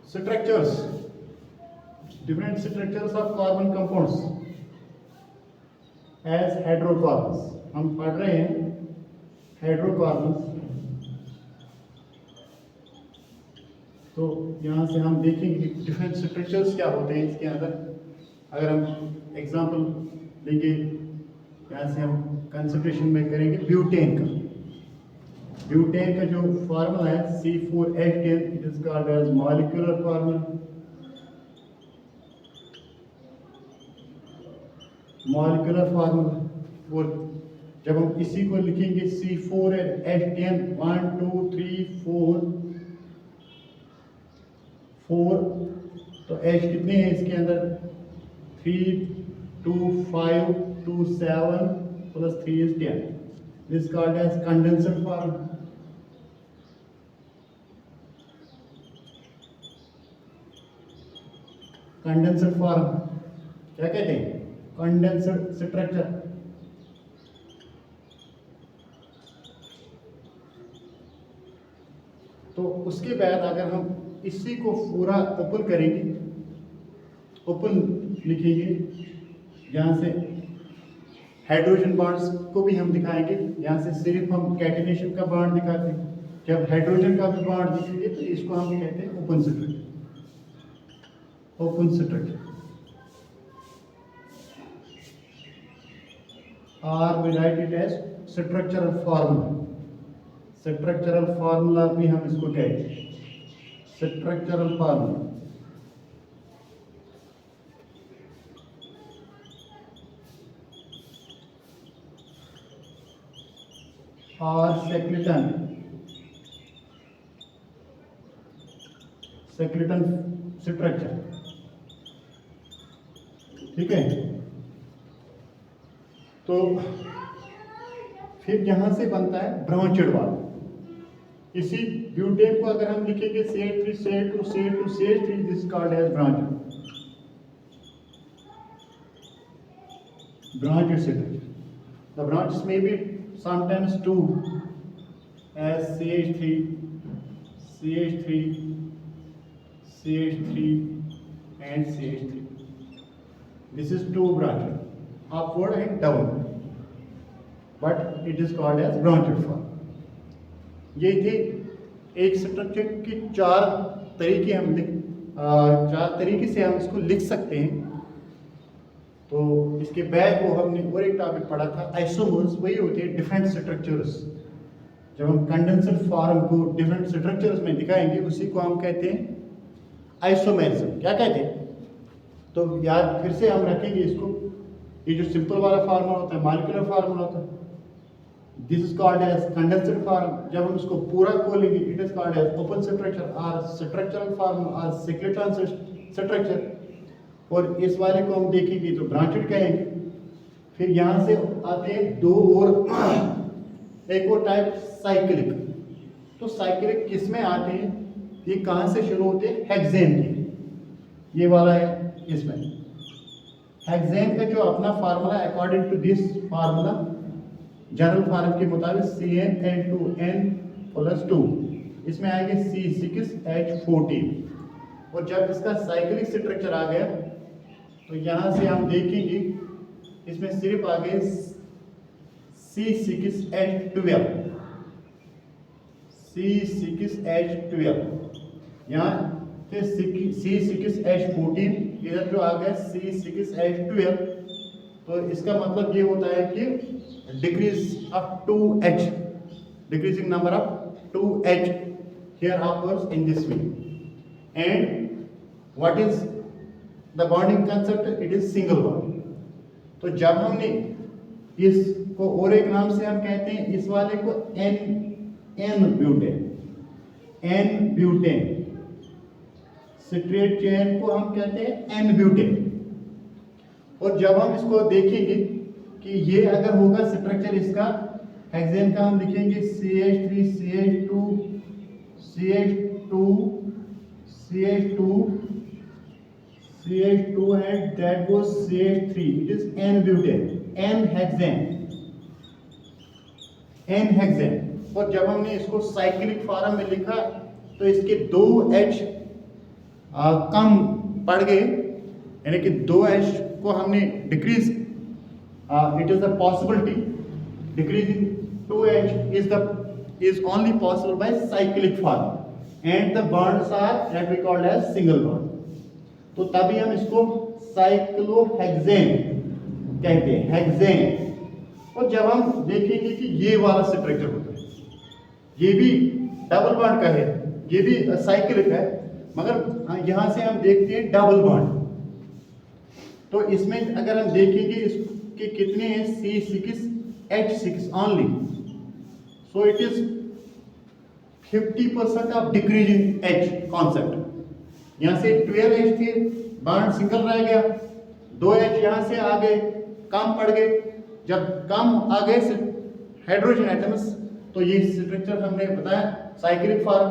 Structures, different structures of carbon compounds as hydrocarbons. हम पढ़ रहे हैं हाइड्रोकार्बन्स। तो यहाँ से हम देखेंगे कि डिफरेंट स्ट्रक्चर्स क्या होते हैं इसके अंदर। अगर हम एग्जांपल लेंगे, यहाँ से हम कंसंट्रेशन में करेंगे ब्यूटेन का। ब्यूटेन का जो फार्मूला है C4H10, it is called as molecular formula. Molecular formula. और जब हम इसी को लिखेंगे C4H10 1 2 3 4 तो H कितने हैं इसके अंदर 3 2 5 2 7 plus 3 is 10. This is called as condenser form. Condenser form क्या कहते हैं? Condenser structure. तो उसके बाद अगर हम इसी को पूरा ओपन करेंगे, ओपन लिखेंगे, यहाँ से हाइड्रोजन बॉन्ड्स को भी हम दिखाएंगे। यहाँ से सिर्फ हम कैटिनेशन का बॉन्ड दिखाते हैं। जब हाइड्रोजन का भी बॉन्ड दिखेंगे तो इसको हम कहते हैं ओपन स्ट्रक्चर। ओपन स्ट्रक्चर और we write it as structural formula. Structural formula भी हम इसको कहते हैं स्ट्रक्चरल फार्मूला। और सेक्रेटन स्ट्रक्चर, ठीक है। तो फिर यहां से बनता है ब्रांचेड वाला। इसी ब्यूटेन को अगर हम लिखेंगे CH3 CH2 CH2 CH3, this called as branched structure. The branches may be sometimes two as CH3 CH3 CH3 and CH3. This is two branches, upward and down, but it is called as branched form. ये थे एक structure के चार तरीके से हम इसको लिख सकते हैं। तो इसके बैक को हमने और एक टॉपिक पढ़ा था आइसोमर्स। वही होते हैं डिफरेंट स्ट्रक्चर्स। जब हम कंडेंसर फॉर्म को डिफरेंट स्ट्रक्चर्स में दिखाएंगे उसी को हम कहते हैं आइसोमेरिज्म। क्या कहते हैं? तो याद फिर से हम रखेंगे इसको। ये जो सिंपल वाला फार्मूला होता है मॉलिक्यूलर फार्मूला होता है, this is called as condenser form. जब हम इसको पूरा खोलेंगे it is called as open structure और स्ट्रक्चरल फॉर्म और सिक्लेटन स्ट्रक्चर। और इस वाले को हम देखेंगे तो ब्रांचेड कहेंगे। फिर यहाँ से आते हैं दो और एक और टाइप साइक्लिक। तो साइक्लिक किस में आते हैं? ये कहाँ से शुरू होते हैं? हेक्सेन के। ये वाला है इसमें। हेक्सेन का जो अपना formula according to this formula general form के मुताबिक CnN2n+2, इसमें आएंगे C6H14। और जब इसका साइक्लिक स्ट्रक्चर आ गया तो यहाँ से हम देखेंगे इसमें सिर्फ आ गए C6H12। C6H12 यहाँ से C6H14, इधर जो आ गया C6H12। तो इसका मतलब ये होता है कि decrease of 2H, decreasing number of 2H here occurs in this way. And what is the bonding concept? It is single bond. तो जब हमने इसको और एक नाम से हम कहते हैं इस वाले को N ब्यूटेन। स्ट्रेट चेन को हम कहते हैं N ब्यूटेन। और जब हम इसको देखेंगे कि ये अगर होगा स्ट्रक्चर इसका हेक्सेन का, हम लिखेंगे CH3 CH2 CH2 CH2 CH2 and that goes CH3. It is N-butane, N-hexane। और जब हमने इसको साइक्लिक फॉर्म में लिखा तो इसके दो H कम पड़ गए, यानी कि 2H को हमने decrease, it is the possibility decreasing 2H is only possible by cyclic form and the bonds are that we called as single bond. तो तभी हम इसको साइक्लोहेक्सेन कहते हैं, हेक्सेन। और जब हम देखेंगे कि ये वाला स्ट्रक्चर होता है, ये भी डबल बॉन्ड का है, ये भी साइक्लिक है, मगर यहाँ से हम देखते हैं डबल बॉन्ड। तो इसमें अगर हम देखेंगे इसके कितने हैं, C6H6 only, so it is 50% of decreasing H concept. यहाँ से 12H थे, बॉन्ड सिंगल रह गया, 2H यहाँ से आ गए, कम पड़ गए। जब कम आ गए हाइड्रोजन एटम्स, तो ये स्ट्रक्चर हमने बताया साइक्लिक फॉर्म।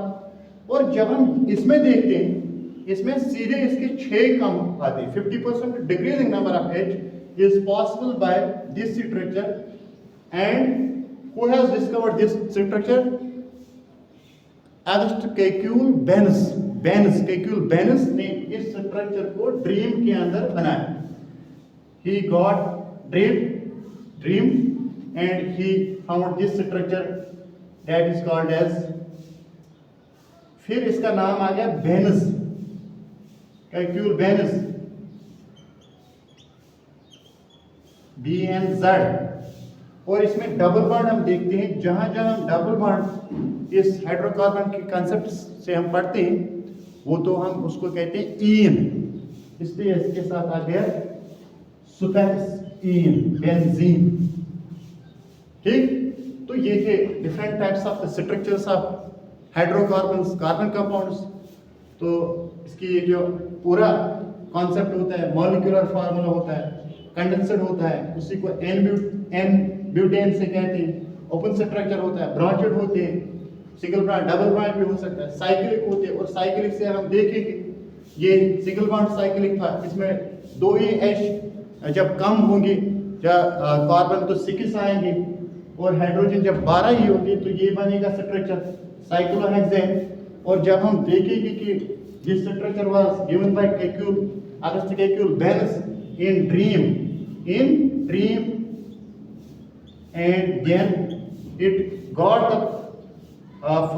और जब हम इसमें देखते हैं, इसमें सीधे इसके 6 कम आते हैं। 50% decreasing number of H is possible by this structure. And who has discovered this structure? August Kekule बेनस ने इस स्ट्रक्चर को ड्रीम के अंदर बनाया। He got dream and he found this structure that is called as, फिर इसका नाम आ गया बेनस, केक्यूल बेनस, BNZ। और इसमें डबल बॉन्ड हम देखते हैं, जहां जहां हम डबल बॉन्ड इस हाइड्रोकार्बन के कंसेप्ट से हम पढ़ते हैं, वो तो हम उसको कहते हैं ईन, इसलिए इसके साथ आ गया सुफिक्स ईन, बेंजीन। ठीक, तो ये थे different types of structures of hydrocarbons, carbon compounds. तो इसकी ये जो पूरा कॉन्सेप्ट होता है, मॉलिक्यूलर फार्मूला होता है, कंडेंसर होता है, उसी को एन ब्यूटेन से कहते हैं। ओपन स्ट्रक्चर होता है, ब्रांचेड होते हैं, सिंगल बॉन्ड, डबल बॉन्ड भी हो सकता है, साइक्लिक होते हैं। और साइक्लिक से हम देखेंगे, ये सिंगल बॉन्ड साइक्लिक था, इसमें 2 ही H जब कम होंगे, जब कार्बन तो 6 आएंगे, और हाइड्रोजन जब 12 ही होंगे, तो ये बनेगा स्ट्रक्चर साइक्लोहेक्सेन। और जब हम देखेंगे कि this structure was given by August Kekule बेनस in dream and then it got the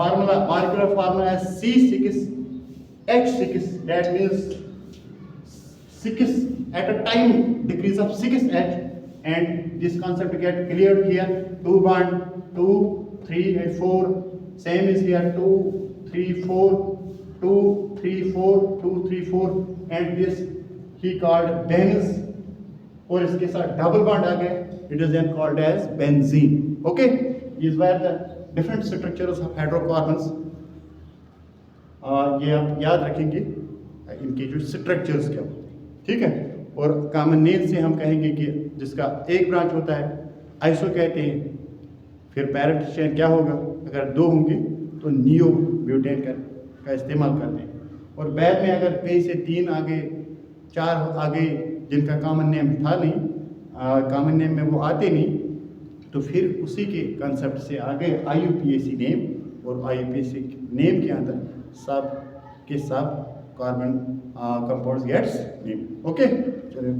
molecular formula as C6H6, that means 6 at a time decrease of 6H, and this concept get cleared here. 2 bond, 2, 3 and 4, same is here, 2, 3, 4, 2, 3, 4, 2, 3, 4, and this he called Benz। और इसके साथ double bond आ गए, it is then called as benzene. Okay, these were the different structures of hydrocarbons. ये आप याद रखेंगे इनके जो स्ट्रक्चर्स क्या होते हैं, ठीक है। और कॉमन नेम से हम कहेंगे कि जिसका एक ब्रांच होता है आइसो कहते हैं। फिर पैरेंट चेन क्या होगा, अगर 2 होंगे तो नियो ब्यूटेन का इस्तेमाल करते हैं। और बाद में अगर कहीं से 3 आगे 4 आगे जिनका कॉमन नेम था नहीं, कॉमन नेम में वो आते नहीं, तो फिर उसी के कंसेप्ट से आगे IUPAC नेम, और IUPAC नेम के अंदर सब के सब carbon compounds gets name. Okay, चलिए।